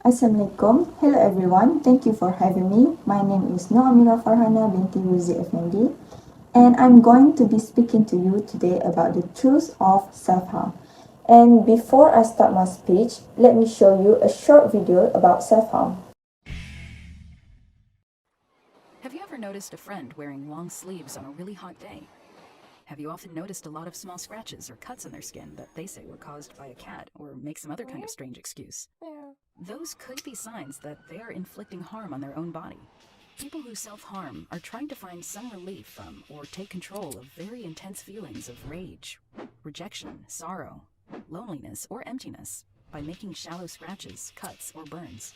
Assalamualaikum. Hello everyone. Thank you for having me. My name is Noamira Farhana binti Ruzi Effendi, and I'm going to be speaking to you today about the truth of self-harm. And before I start my speech, let me show you a short video about self-harm. Have you ever noticed a friend wearing long sleeves on a really hot day? Have you often noticed a lot of small scratches or cuts on their skin that they say were caused by a cat or make some other kind of strange excuse? Those could be signs that they are inflicting harm on their own body. People who self-harm are trying to find some relief from or take control of very intense feelings of rage, rejection, sorrow, loneliness, or emptiness by making shallow scratches, cuts, or burns.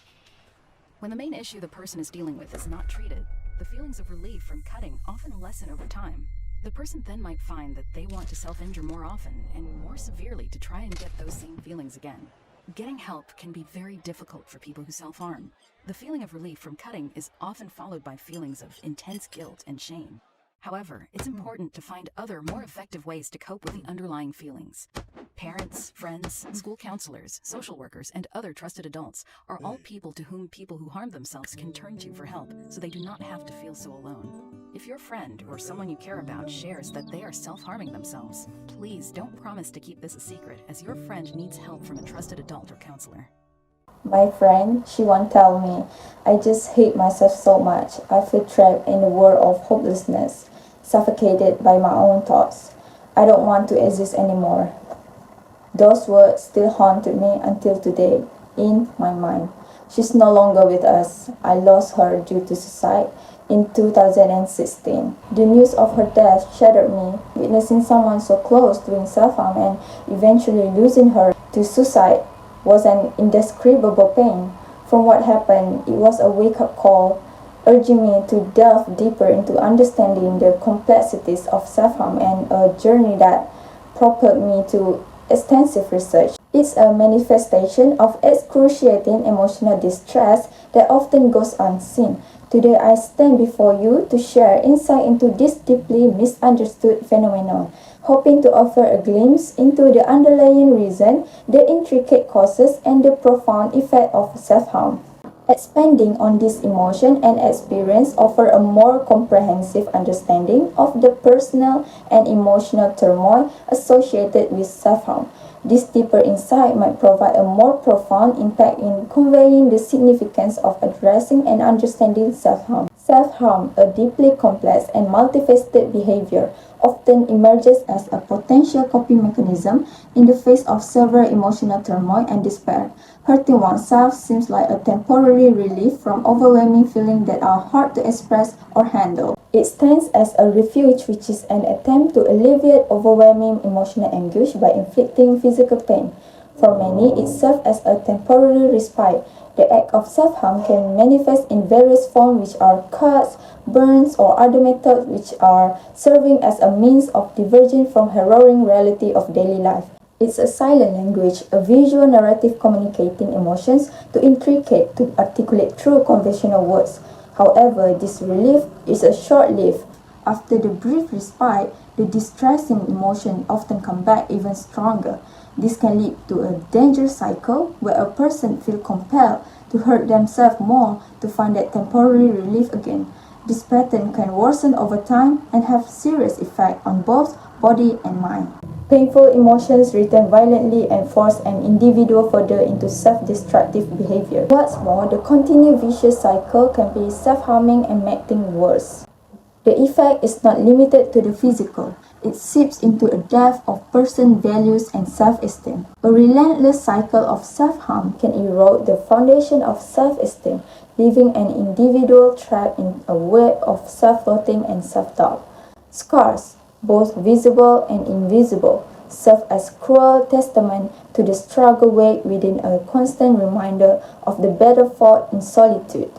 When the main issue the person is dealing with is not treated, the feelings of relief from cutting often lessen over time. The person then might find that they want to self-injure more often and more severely to try and get those same feelings again. Getting help can be very difficult for people who self-harm. The feeling of relief from cutting is often followed by feelings of intense guilt and shame. However, it's important to find other, more effective ways to cope with the underlying feelings. Parents, friends, school counselors, social workers, and other trusted adults are all people to whom people who harm themselves can turn to for help, so they do not have to feel so alone. If your friend or someone you care about shares that they are self-harming themselves, please don't promise to keep this a secret, as your friend needs help from a trusted adult or counselor. My friend, she won't tell me. I just hate myself so much. I feel trapped in a world of hopelessness, suffocated by my own thoughts. I don't want to exist anymore. Those words still haunted me until today, in my mind. She's no longer with us. I lost her due to suicide in 2016. The news of her death shattered me. Witnessing someone so close doing self-harm and eventually losing her to suicide was an indescribable pain. From what happened, it was a wake-up call, urging me to delve deeper into understanding the complexities of self-harm and a journey that propelled me to extensive research. It's a manifestation of excruciating emotional distress that often goes unseen. Today, I stand before you to share insight into this deeply misunderstood phenomenon, hoping to offer a glimpse into the underlying reason, the intricate causes, and the profound effect of self-harm. Expanding on this emotion and experience offer a more comprehensive understanding of the personal and emotional turmoil associated with self-harm. This deeper insight might provide a more profound impact in conveying the significance of addressing and understanding self-harm. Self-harm, a deeply complex and multifaceted behavior, often emerges as a potential coping mechanism in the face of severe emotional turmoil and despair. Hurting oneself seems like a temporary relief from overwhelming feelings that are hard to express or handle. It stands as a refuge, which is an attempt to alleviate overwhelming emotional anguish by inflicting physical pain. For many, it serves as a temporary respite. The act of self-harm can manifest in various forms, which are cuts, burns, or other methods which are serving as a means of diverging from harrowing reality of daily life. It's a silent language, a visual narrative communicating emotions too intricate to articulate through conventional words. However, this relief is a short-lived. After the brief respite, the distressing emotion often come back even stronger. This can lead to a dangerous cycle where a person feels compelled to hurt themselves more to find that temporary relief again. This pattern can worsen over time and have serious effect on both body and mind. Painful emotions return violently and force an individual further into self-destructive behavior. What's more, the continued vicious cycle can be self-harming and make things worse. The effect is not limited to the physical. It seeps into a depth of person values and self-esteem. A relentless cycle of self-harm can erode the foundation of self-esteem, leaving an individual trapped in a web of self-loathing and self-doubt. Scars, both visible and invisible, serve as cruel testament to the struggle waged within, a constant reminder of the battle fought in solitude.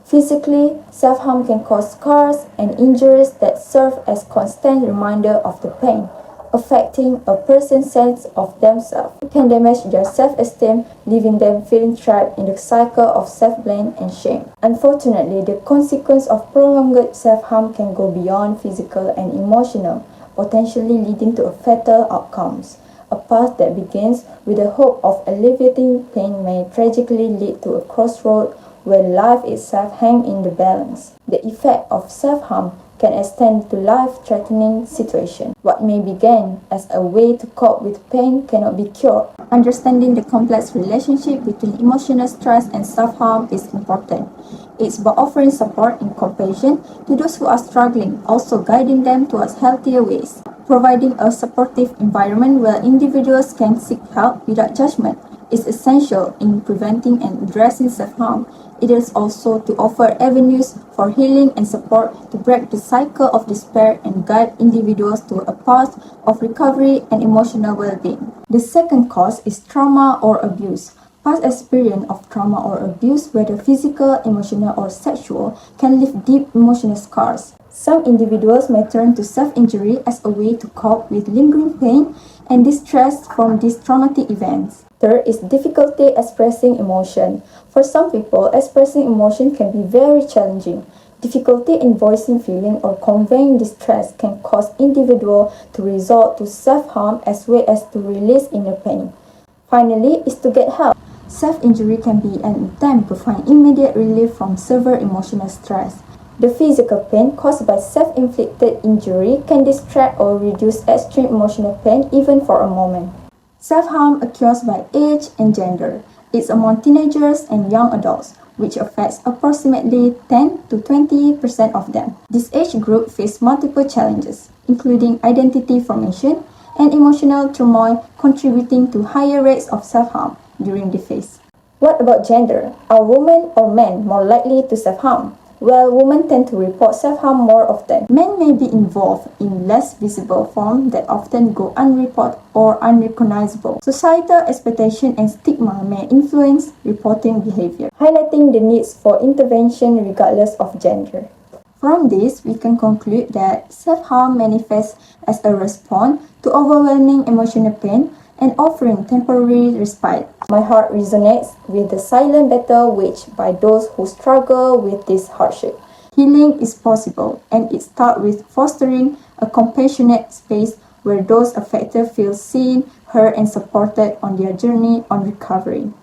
Physically, self-harm can cause scars and injuries that serve as constant reminder of the pain, affecting a person's sense of themselves. It can damage their self-esteem, leaving them feeling trapped in the cycle of self-blame and shame. Unfortunately, the consequence of prolonged self-harm can go beyond physical and emotional, potentially leading to fatal outcomes. A path that begins with the hope of alleviating pain may tragically lead to a crossroad where life itself hangs in the balance. The effect of self-harm can extend to life-threatening situations. What may begin as a way to cope with pain cannot be cured. Understanding the complex relationship between emotional stress and self-harm is important. It's about offering support and compassion to those who are struggling, also guiding them towards healthier ways. Providing a supportive environment where individuals can seek help without judgment is essential in preventing and addressing self-harm. It is also to offer avenues for healing and support to break the cycle of despair and guide individuals to a path of recovery and emotional well-being. The second cause is trauma or abuse. Past experience of trauma or abuse, whether physical, emotional, or sexual, can leave deep emotional scars. Some individuals may turn to self-injury as a way to cope with lingering pain and distress from these traumatic events. Third is difficulty expressing emotion. For some people, expressing emotion can be very challenging. Difficulty in voicing feeling or conveying distress can cause individuals to resort to self-harm as well as to release inner pain. Finally, is to get help. Self-injury can be an attempt to find immediate relief from severe emotional stress. The physical pain caused by self-inflicted injury can distract or reduce extreme emotional pain even for a moment. Self-harm occurs by age and gender. It's among teenagers and young adults, which affects approximately 10 to 20% of them. This age group faces multiple challenges, including identity formation and emotional turmoil, contributing to higher rates of self-harm during the phase. What about gender? Are women or men more likely to self-harm? Well, women tend to report self-harm more often. Men may be involved in less visible forms that often go unreported or unrecognizable. Societal expectation and stigma may influence reporting behavior, highlighting the needs for intervention regardless of gender. From this, we can conclude that self-harm manifests as a response to overwhelming emotional pain and offering temporary respite. My heart resonates with the silent battle waged by those who struggle with this hardship. Healing is possible, and it starts with fostering a compassionate space where those affected feel seen, heard, and supported on their journey on recovery.